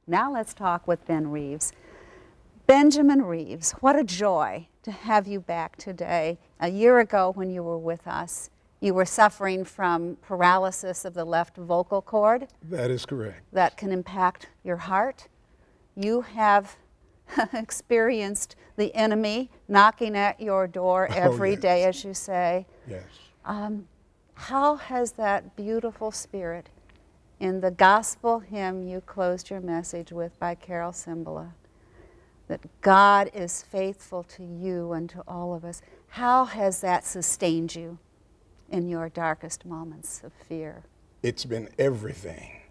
Now let's talk with Ben Reaves. Benjamin Reaves, what a joy to have you back today. A year ago when you were with us, you were suffering from paralysis of the left vocal cord. That is correct. That can impact your heart. You have experienced the enemy knocking at your door every day, as you say. Yes. How has that beautiful spirit in the gospel hymn you closed your message with by Carol Cimbala, that God is faithful to you and to all of us, how has that sustained you in your darkest moments of fear? It's been everything.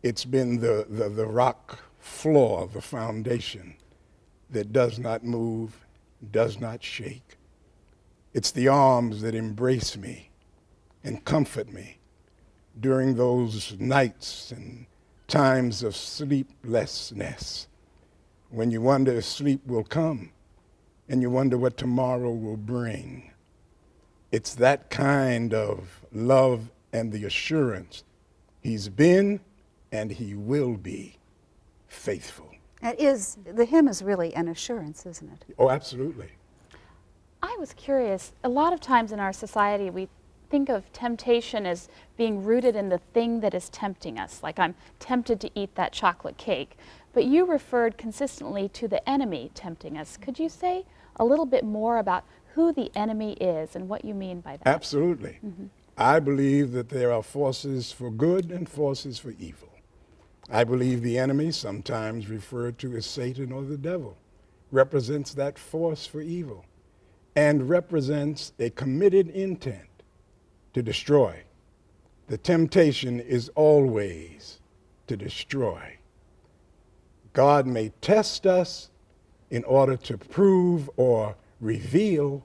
It's been the rock floor, the foundation that does not move, does not shake. It's the arms that embrace me and comfort me during those nights and times of sleeplessness, when you wonder if sleep will come and you wonder what tomorrow will bring. It's that kind of love and the assurance he's been and he will be faithful. The hymn is really an assurance, isn't it? Oh, absolutely. I was curious, a lot of times in our society we think of temptation as being rooted in the thing that is tempting us, like I'm tempted to eat that chocolate cake. But you referred consistently to the enemy tempting us. Could you say a little bit more about who the enemy is and what you mean by that? Absolutely. Mm-hmm. I believe that there are forces for good and forces for evil. I believe the enemy, sometimes referred to as Satan or the devil, represents that force for evil and represents a committed intent to destroy. The temptation is always to destroy. God may test us in order to prove or reveal,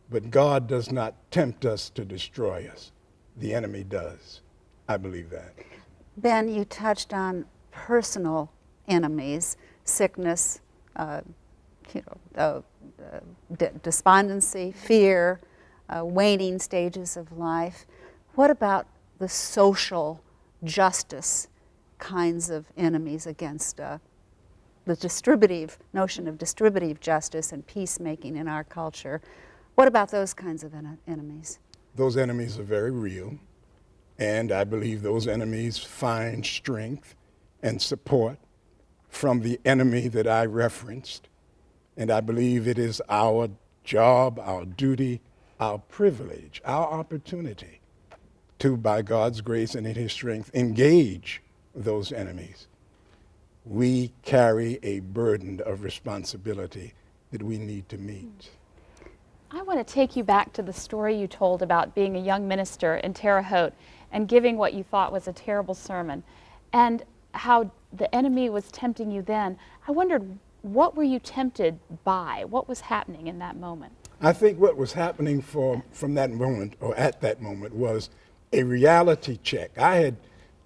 but God does not tempt us to destroy us. The enemy does. I believe that. Ben, you touched on personal enemies, sickness, despondency, fear, waning stages of life. What about the social justice kinds of enemies against the distributive notion of distributive justice and peacemaking in our culture? What about those kinds of enemies? Those enemies are very real, and I believe those enemies find strength and support from the enemy that I referenced, and I believe it is our job, our duty, our privilege, our opportunity to, by God's grace and in his strength, engage those enemies. We carry a burden of responsibility that we need to meet. I want to take you back to the story you told about being a young minister in Terre Haute and giving what you thought was a terrible sermon, and how the enemy was tempting you then. I wondered, what were you tempted by? What was happening in that moment? I think what was happening from that moment, or at that moment, was a reality check. I had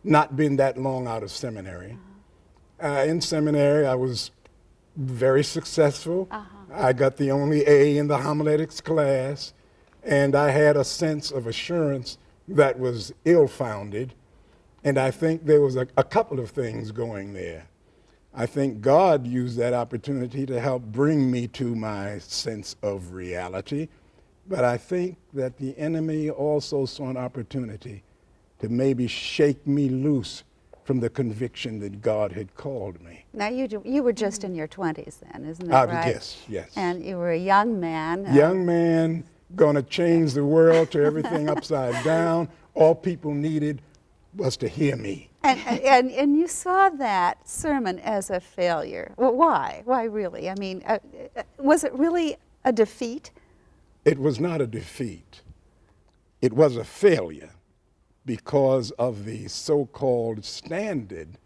not been that long out of seminary. In seminary, I was very successful. I got the only A in the homiletics class, and I had a sense of assurance that was ill-founded. And I think there was a couple of things going there. I think God used that opportunity to help bring me to my sense of reality. But I think that the enemy also saw an opportunity to maybe shake me loose from the conviction that God had called me. Now, you were just in your 20s then, isn't that right? Yes. And you were a young man. Young man, going to change the world, to everything upside down. All people needed was to hear me. And you saw that sermon as a failure. Well, why? Why really? I mean, was it really a defeat? It was not a defeat. It was a failure because of the so-called standard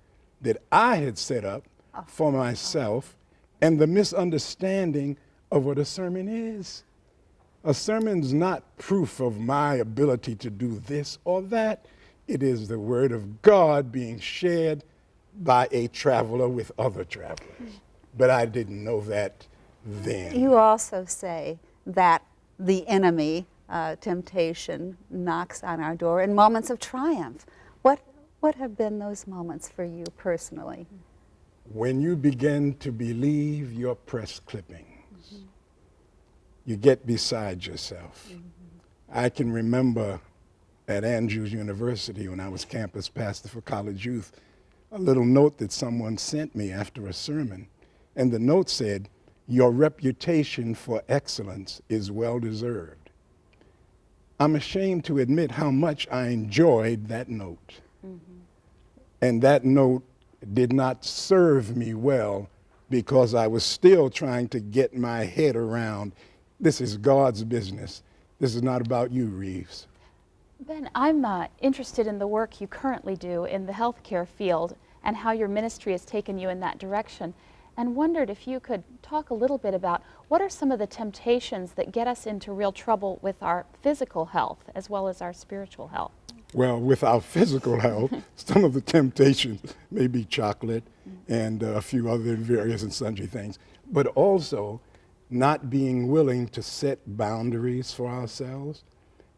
that I had set up for myself and the misunderstanding of what a sermon is. A sermon's not proof of my ability to do this or that. It is the word of God being shared by a traveler with other travelers. But I didn't know that then. You also say that the enemy, temptation, knocks on our door in moments of triumph. What have been those moments for you personally? When you begin to believe your press clippings, you get beside yourself. I can remember at Andrews University when I was campus pastor for college youth, a little note that someone sent me after a sermon. And the note said, "Your reputation for excellence is well deserved." I'm ashamed to admit how much I enjoyed that note. And that note did not serve me well because I was still trying to get my head around, this is God's business. This is not about you, Reeves. Ben, I'm interested in the work you currently do in the healthcare field and how your ministry has taken you in that direction, and wondered if you could talk a little bit about what are some of the temptations that get us into real trouble with our physical health as well as our spiritual health. Well, with our physical health, some of the temptations may be chocolate and a few other various and sundry things, but also not being willing to set boundaries for ourselves,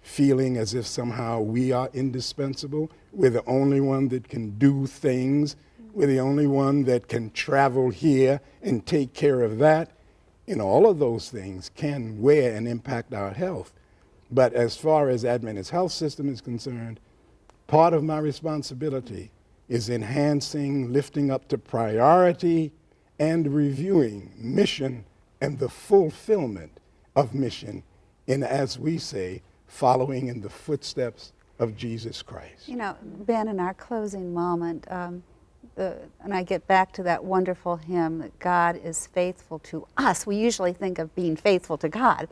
feeling as if somehow we are indispensable. We're the only one that can do things. We're the only one that can travel here and take care of that. All of those things can wear and impact our health. But as far as Adventist health system is concerned, part of my responsibility is enhancing, lifting up to priority, and reviewing mission and the fulfillment of mission in, as we say, following in the footsteps of Jesus Christ. Ben, in our closing moment, and I get back to that wonderful hymn that God is faithful to us. We usually think of being faithful to God.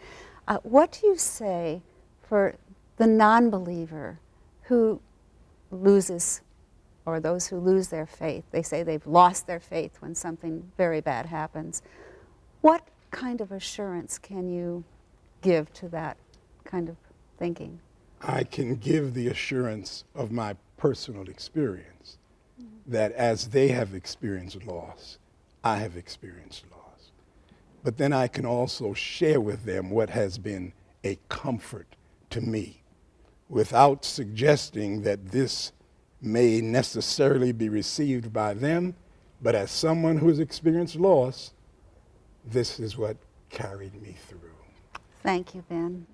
What do you say for the non-believer who loses, or those who lose their faith? They say they've lost their faith when something very bad happens. What kind of assurance can you give to that kind of thinking? I can give the assurance of my personal experience that as they have experienced loss, I have experienced loss. But then I can also share with them what has been a comfort to me, without suggesting that this may necessarily be received by them, but as someone who has experienced loss, this is what carried me through. Thank you, Ben.